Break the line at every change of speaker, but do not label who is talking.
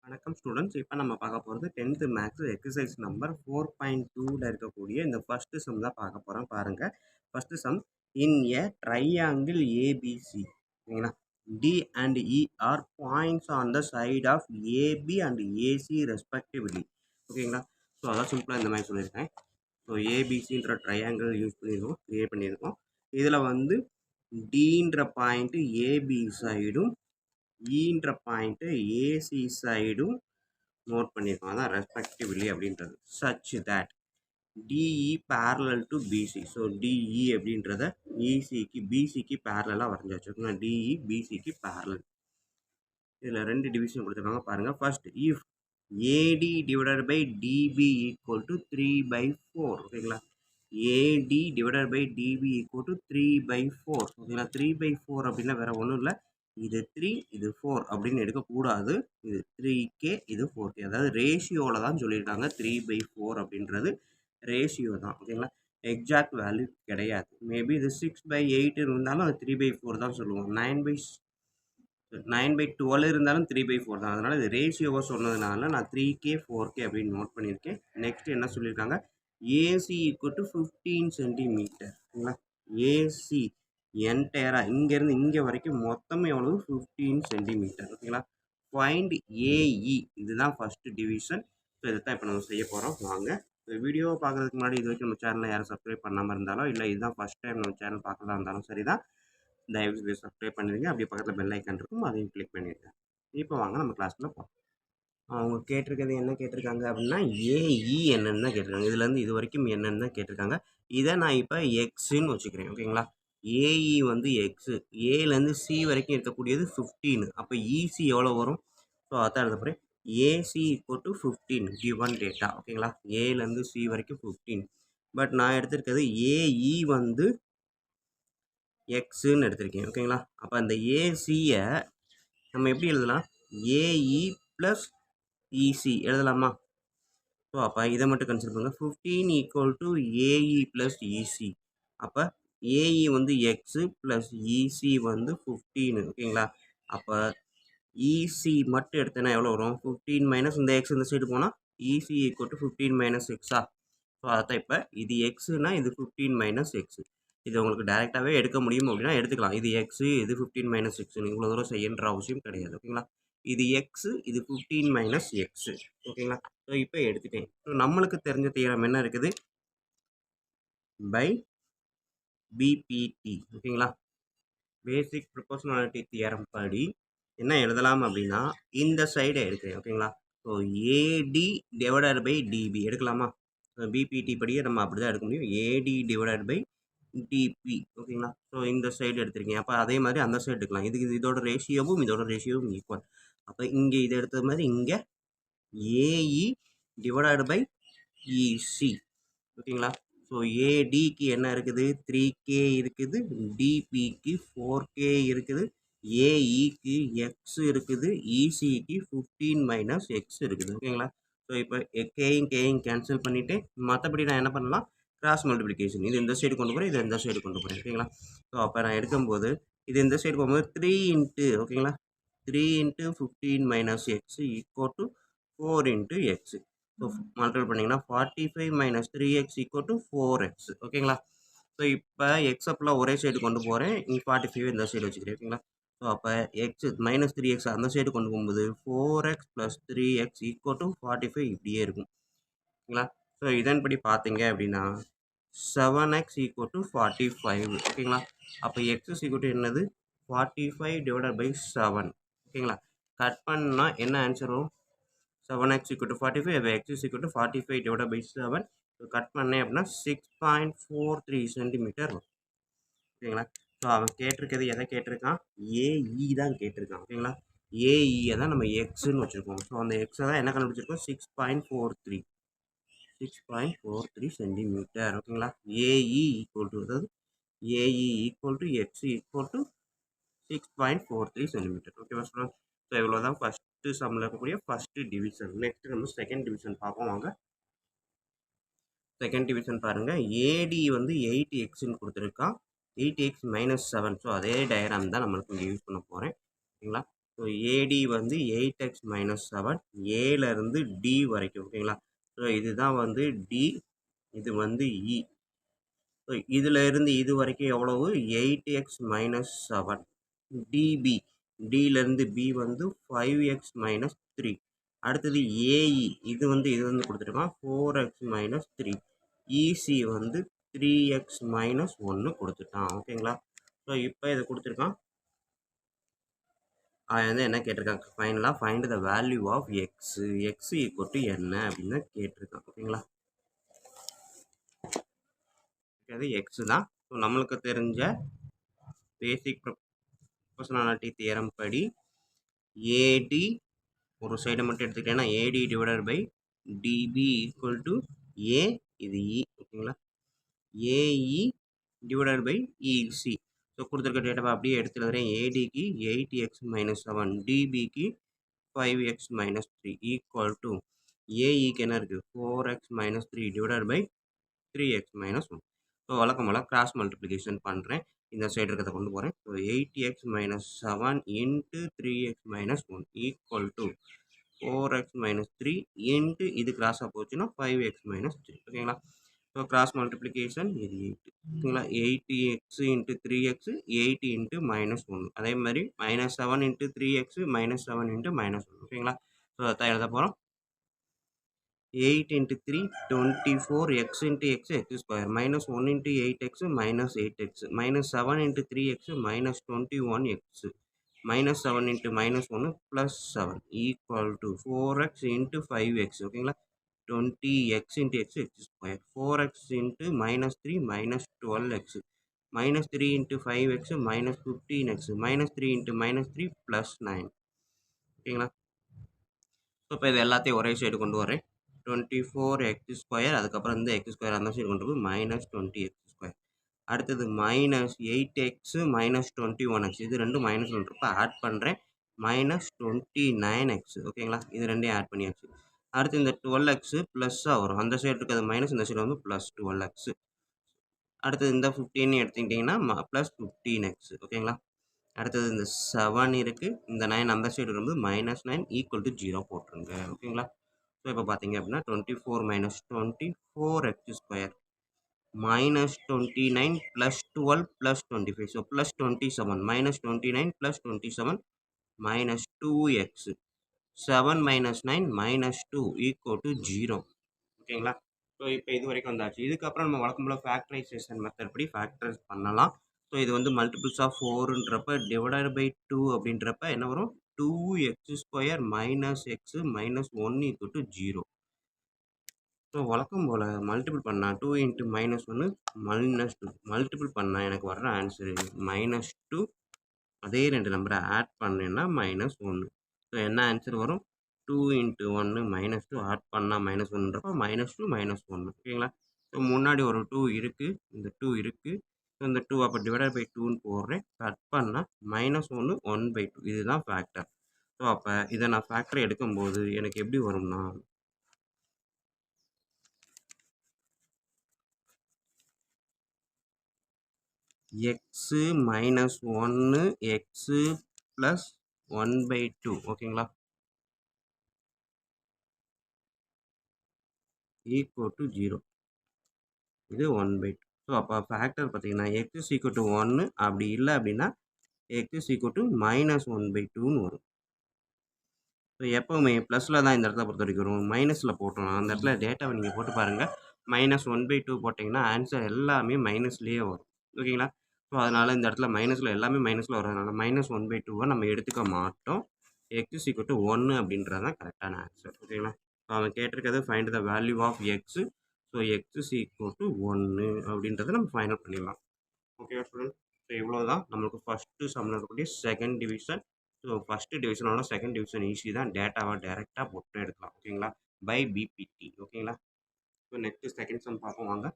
வணக்கம் ஸ்டூடெண்ட்ஸ். இப்போ நம்ம பார்க்க போகிறது 10th மேக்ஸ் எக்ஸசைஸ் நம்பர் 4.2ல இருக்கக்கூடிய இந்த ஃபர்ஸ்ட் சம் தான் பார்க்க போகிறோம். பாருங்கள், first sum in a triangle ABC, ஓகேங்களா, D and E are points on the side of AB and AC respectively. ஓகேங்களா, ஸோ அதான் சிம்பிளாக இந்த மாதிரி சொல்லியிருக்கேன். ஸோ ஏபிசின்ற ட்ரையாங்கிள் யூஸ் பண்ணியிருக்கோம், க்ரியேட் பண்ணியிருக்கோம். இதில் வந்து டின்ற பாயிண்ட்டு ஏபி சைடும் ஈன்ற பாயிண்ட்டு ஏசி சைடும் நோட் பண்ணியிருக்கோம். அதான் ரெஸ்பெக்டிவ்லி அப்படின்றது. Such that DE parallel to BC. So DE அப்படின்றத இசிக்கு பிசிக்கு பேரலாக வரைஞ்சாச்சு. ஓகேங்களா, டிஇ பிசிக்கு பேரலல். இதில் ரெண்டு டிவிஷன் கொடுத்துருக்காங்க பாருங்கள். First, if AD divided by DB equal to 3/4. ஓகேங்களா, AD divided by DB equal to 3/4. ஓகேங்களா, 3/4 அப்படின்னா வேற ஒன்றும் இல்லை, இது 3 இது 4 அப்படின்னு எடுக்கக்கூடாது. இது 3K இது 4K, அதாவது ரேஷியோவில் தான் சொல்லியிருக்காங்க. 3/4 அப்படின்றது ரேஷியோ தான். ஓகேங்களா, எக்ஸாக்ட் வேல்யூ கிடையாது. மேபி இது 6/8 இருந்தாலும் அது 3/4 தான் சொல்லுவோம். 9/12 இருந்தாலும் 3/4 தான். அதனால் இது ரேஷியோவை சொன்னதுனால நான் 3K 4K அப்படின்னு நோட் பண்ணியிருக்கேன். நெக்ஸ்ட் என்ன சொல்லியிருக்காங்க, ஏசி ஈக்குவல் டு 15 சென்டிமீட்டர். ஓகேங்களா, ஏசி என்டையராக இங்கேருந்து இங்கே வரைக்கும் மொத்தமே எவ்வளவு, 15 சென்டிமீட்டர். ஓகேங்களா, ஃபைண்ட் ஏஇ, இதுதான் ஃபஸ்ட்டு டிவிஷன். ஸோ இதை தான் இப்போ நம்ம செய்ய போகிறோம். வாங்க, இந்த வீடியோவை பார்க்குறதுக்கு முன்னாடி இது வரைக்கும் நம்ம சேனலை யாரும் சப்ஸ்கிரைப் பண்ணாமல் இருந்தாலும், இல்லை இதுதான் ஃபஸ்ட் டைம் நம்ம சேனல் பார்க்கறதா இருந்தாலும் சரி தான், தயவுசெய்து சப்ஸ்கிரைப் பண்ணிடுங்க. அப்படியே பக்கத்தில் பெல் ஐக்கான் இருக்கும், அதையும் கிளிக் பண்ணிடுங்க. இப்போ வாங்க நம்ம கிளாஸ்க்குள்ள போகலாம். அவங்க கேட்டிருக்கிறது என்ன கேட்டிருக்காங்க அப்படின்னா, ஏஇ என்னன்னு தான் கேட்டிருக்காங்க. இதுலேருந்து இது வரைக்கும் என்னன்னு தான் கேட்டிருக்காங்க. இதை நான் இப்போ எக்ஸுன்னு வச்சுக்கிறேன். ஓகேங்களா, ஏஇ வந்து எக்ஸு, ஏலேருந்து சி வரைக்கும் இருக்கக்கூடியது 15. அப்போ இசி எவ்வளோ வரும்? ஸோ அதான் எழுத போகிறேன். A c equal to 15 given data. ஓகேங்களா, ஏலேருந்து சி வரைக்கும் 15. பட் நான் எடுத்திருக்கிறது ஏஇ வந்து எக்ஸுன்னு எடுத்திருக்கேன். ஓகேங்களா, அப்போ அந்த ஏசியை நம்ம எப்படி எழுதலாம், ஏஇ ப்ளஸ் இசி எழுதலாமா? ஸோ அப்போ இதை மட்டும் கன்சிடர் பண்ணுங்கள். 15 equal to AE plus EC. அப்போ ஏஇ வந்து எக்ஸு ப்ளஸ் இசி வந்து 15. ஓகேங்களா, அப்போ இசி மட்டும் எடுத்தேன்னா எவ்வளோ வரும், 15 மைனஸ் இந்த எக்ஸ் இந்த சைடு போனால் இசி ஈக்குவல் டு 15 மைனஸ் எக்ஸா. ஸோ அதான் இப்போ இது எக்ஸுனா இது 15 மைனஸ் எக்ஸு. இது உங்களுக்கு டேரெக்டாகவே எடுக்க முடியும் அப்படின்னா எடுத்துக்கலாம். இது எக்ஸு, இது 15 மைனஸ் எக்ஸு, இவ்வளோ தூரம் செய்யன்ற அவசியம் கிடையாது. ஓகேங்களா, இது எக்ஸு, இது 15 மைனஸ் எக்ஸு. ஓகேங்களா, ஸோ இப்போ எடுத்துட்டேன். ஸோ நம்மளுக்கு தெரிஞ்ச தியரம் என்ன இருக்குது, பை பிபிடி. ஓகேங்களா, பேசிக் ப்ரொபோர்ஷனாலிட்டி தியரம் படி என்ன எழுதலாம் அப்படின்னா, இந்த சைடை எடுக்கிறேன். ஓகேங்களா, so AD divided by DB எடுக்கலாமா? பிபிடி படியே நம்ம அப்படி தான் எடுக்க முடியும். AD divided by DB. ஓகேங்களா, ஸோ இந்த சைடு எடுத்திருக்கேன். அப்போ அதே மாதிரி அந்த சைடு எடுக்கலாம். இதுக்கு இதோட ரேஷியோவும் இதோட ரேஷியோவும் ஈக்குவல். அப்போ இங்கே இதை எடுத்தது மாதிரி இங்கே ஏஇ டிவைடட் பை இசி. ஓகேங்களா, ஸோ ஏடிக்கு என்ன இருக்குது, 3K இருக்குது, டிபிக்கு 4K இருக்குது, ஏஇக்கு எக்ஸ் இருக்குது, இசிக்கு 15 மைனஸ் எக்ஸ் இருக்குது. ஓகேங்களா, ஸோ இப்போ கேயும் கேன்சல் பண்ணிவிட்டு மற்றபடி நான் என்ன பண்ணலாம், கிராஸ் மல்டிப்ளிகேஷன். இது இந்த சைடு கொண்டு போகிறேன், இது இந்த சைடு கொண்டு போகிறேன். ஓகேங்களா, ஸோ அப்போ நான் எடுக்கும்போது இது இந்த சைடு போகும்போது 3 இன்ட்டு, ஓகேங்களா, 3 into 15 minus X equal to 4 into X. So multiple பண்ணிங்கன்னா 45 minus 3x equal to 4x. ஓகேங்களா, ஸோ இப்போ எக்ஸ் அப்பெல்லாம் ஒரே சைடு கொண்டு போகிறேன், இங்கே 45 இந்த சைடு வச்சுக்கிறேன். ஓகேங்களா, ஸோ அப்போ எக்ஸ் மைனஸ் 3x அந்த சைடு கொண்டு போகும்போது 4x plus 3x equal to 45 இப்படியே இருக்கும். ஓகேங்களா, ஸோ இதன்படி பார்த்தீங்க அப்படின்னா 7x ஈக்குவல் டு 45. ஓகேங்களா, அப்போ எக்ஸ் ஈக்குவல் டு என்னது, 45 டிவைடட் பை 7. ஓகேங்களா, கட் பண்ணால் என்ன ஆன்சர் வரும், 7x equal to 45, x is equal to 45 divided by 7. So cut பண்ணேன் அப்படின்னா 6.43 சென்டிமீட்டர் வரும். ஓகேங்களா, ஸோ அவன் கேட்டிருக்கிறது எதை கேட்டிருக்கான், ஏஇ தான் கேட்டிருக்கான். ஓகேங்களா, ஏஇயை தான் நம்ம எக்ஸுன்னு வச்சுருக்கோம். ஸோ அந்த எக்ஸை தான் என்ன கண்டுபிடிச்சிருக்கோம், 6.43 சென்டிமீட்டர். ஓகேங்களா, ஏஇ ஈக்குவல் டு, அதாவது AE equal to x equal to 6.43 centimetre. ஓகேவா ஸ்டூடெண்ட்? ஸோ இவ்வளோ தான் ஃபஸ்ட்டு சம்மில் இருக்கக்கூடிய ஃபஸ்ட்டு டிவிஷன். நெக்ஸ்ட் நம்ம செகண்ட் டிவிஷன் பார்ப்போம் வாங்க. செகண்ட் டிவிஷன் பாருங்கள், ஏடி வந்து 8xன்னு கொடுத்துருக்கான், 8x மைனஸ் 7. ஸோ அதே டயக்ராம் தான் நம்மளுக்கு இங்கே யூஸ் பண்ண போகிறேன். ஓகேங்களா, ஸோ ஏடி வந்து 8x மைனஸ் 7 ஏலேருந்து டி வரைக்கும் ஓகேங்களா. ஸோ இதுதான் வந்து டி, இது வந்து இ. ஸோ இதில் இருந்து இது வரைக்கும் எவ்வளவு 8x மைனஸ் 7 டிபி, டிலேருந்து பி வந்து 5x மைனஸ் 3. அடுத்தது ஏஇ, இது வந்து கொடுத்துருக்கான் 4x மைனஸ் 3. இசி வந்து 3x மைனஸ் 1 கொடுத்துட்டான் ஓகேங்களா. ஸோ இப்போ இதை கொடுத்துருக்கான். அவன் வந்து என்ன கேட்டிருக்கான், ஃபைனலாக find the value of x, x equal to என்ன அப்படின்னு கேட்டிருக்கான் ஓகேங்களா. அது எக்ஸ் தான். ஸோ நம்மளுக்கு தெரிஞ்ச பேசிக் ப்ரொபோர்ஷனாலிட்டி தியரம் படி ஏடி ஒரு சைடை மட்டும் எடுத்துக்கிட்டேன்னா AD divided by DB equal to A, இது இ ஓகேங்களா, AE divided by EC. So கொடுத்துருக்க டேட்டாவை அப்படியே எடுத்து எழுதுறேன். ஏடிக்கு 8x மைனஸ் 7, டிபிக்கு 5x மைனஸ் 3 ஈக்குவல் டு ஏஇக்கு என்ன இருக்குது 4x minus 3 divided by 3x minus 1. So வழக்கம் போல் கிராஸ் மல்டிப்ளிகேஷன் பண்ணுறேன். இந்த சைடு இருக்கிறத கொண்டு போகிறேன். So 8x minus 7 into 3x minus 1 equal to 4x minus 3 into இது கிராஸாக போச்சுன்னா 5x மைனஸ் 3 ஓகேங்களா. ஸோ கிராஸ் மல்டிப்ளிகேஷன் இது 8 ஓகேங்களா. 8x into 3x 8 into minus 1, அதே மாதிரி minus 7 into 3x minus 7 into minus 1 ஓகேங்களா. ஸோ அதான் எழுத போகிறோம். 8 into 3 24 x into x square minus 1 into 8x minus 8x minus 7 into 3x minus 21x minus 7 into minus 1 plus 7 equal to 4x into 5x ஓகேங்களா. 20x into x square 4x into minus 3 minus 12x minus 3 into 5x minus 15x minus 3 into minus 3 plus 9 ஓகேங்களா. So இப்போ இது எல்லாத்தையும் ஒரே side கொண்டு வரேன். 24x square, அதுக்கப்புறம் இந்த எக்ஸ் ஸ்கொயர் அந்த சைடு கொண்டு போய் மைனஸ் 20x ஸ்கொயர். அடுத்தது மைனஸ் 8x மைனஸ் 21x, இது ரெண்டும் மைனஸ் பண்ணுறப்ப ஆட் பண்ணுறேன். மைனஸ் 29x ஓகேங்களா. இது ரெண்டையும் ஆட் பண்ணியாச்சு. அடுத்து இந்த 12x ப்ளஸ்ஸாக வரும். அந்த சைடு இருக்கிறது மைனஸ், இந்த சைடு வந்து ப்ளஸ் 12x. அடுத்தது இந்த 15 எடுத்துக்கிட்டிங்கன்னா ப்ளஸ் 15x ஓகேங்களா. அடுத்தது இந்த 7 இருக்குது, இந்த 9 அந்த சைடு வந்து மைனஸ் 9 ஈக்குவல் டு 0 போட்டுருங்க ஓகேங்களா. ஸோ இப்போ பார்த்தீங்க அப்படின்னா 24 minus 24x square minus 29 plus 12 plus 25, so plus 27 minus 29 plus 27 minus 2x 7 minus 9 minus 2 equal to 0 ஓகேங்களா. ஸோ இப்போ இது வரைக்கும் வந்தாச்சு. இதுக்கப்புறம் நம்ம வழக்கம் போல் ஃபேக்டரைசேஷன் மெத்தட் படி ஃபேக்டரைஸ் பண்ணலாம். ஸோ இது வந்து மல்டிபிள்ஸ் ஆஃப் 4ன்றப்ப டிவைடட் பை 2 அப்படின்றப்ப என்ன வரும் 2x square minus X minus 1 equal to 0. So வழக்கம் போல் மல்டிபிள் பண்ணால் 2 இன்ட்டு மைனஸ் 1 மைனஸ் 2 மல்டிபிள் பண்ணால் எனக்கு வர்ற ஆன்சரு மைனஸ் 2. அதே ரெண்டு நம்பரை ஆட் பண்ணேன்னா மைனஸ் 1. ஸோ என்ன ஆன்சர் வரும் 2 இன்ட்டு 1 மைனஸ் 2 ஆட் பண்ணால் மைனஸ் 1ன்றப்போ மைனஸ் 2 மைனஸ் 1 ஓகேங்களா. ஸோ முன்னாடி ஒரு 2 இருக்குது, இந்த 2 இருக்குது. ஸோ இந்த 2 அப்போ டிவைடட் பை 2ன்னு போடுறேன். கட் பண்ணால் மைனஸ் 1 1/2, இதுதான் ஃபேக்டர். ஸோ அப்போ இதை நான் ஃபேக்டர் எடுக்கும்போது எனக்கு எப்படி வரும்னா எக்ஸு மைனஸ் 1 எக்ஸு ப்ளஸ் 1/2 ஓகேங்களா ஈக்குவல் டு 0, இது 1/2. ஸோ அப்போ ஃபேக்டர் பார்த்தீங்கன்னா எக்ஸ் ஈக்குவல் டு 1, அப்படி இல்லை அப்படின்னா எக்ஸ் ஈக்குவல் டு மைனஸ் 1/2ன்னு வரும். ஸோ எப்போவுமே ப்ளஸில் தான் இந்த இடத்துல பொறுத்த வரைக்கும் வரும், மைனஸில் போட்டோம் அந்த இடத்துல டேட்டாவை நீங்கள் போட்டு பாருங்கள். மைனஸ் 1/2 போட்டிங்கன்னா ஆன்சர் எல்லாமே மைனஸ்லேயே வரும் ஓகேங்களா. ஸோ அதனால் இந்த இடத்துல மைனஸில் எல்லாமே மைனஸில் வரதுனால மைனஸ் 1/2 நம்ம எடுத்துக்க மாட்டோம். எக்ஸ் ஈக்குவல் டு 1 அப்படின்றது தான் கரெக்டான ஆன்சர் ஓகேங்களா. ஸோ அவன் கேட்டிருக்கிறது find the value of x. So x equal to 1 அப்படின்றத நம்ம ஃபைனல் பண்ணிடலாம். Okay student. ஸோ இவ்வளோ தான் நம்மளுக்கு ஃபஸ்ட்டு சம்மில் இருக்கக்கூடிய செகண்ட் டிவிஷன். ஸோ ஃபஸ்ட்டு டிவிஷனோட செகண்ட் டிவிஷன் ஈஸி தான், டேட்டாவை டேரெக்டாக போட்டு எடுக்கலாம் ஓகேங்களா, பை பிபிடி ஓகேங்களா. ஸோ நெக்ஸ்ட்டு செகண்ட் சம் பார்ப்போம் வாங்க.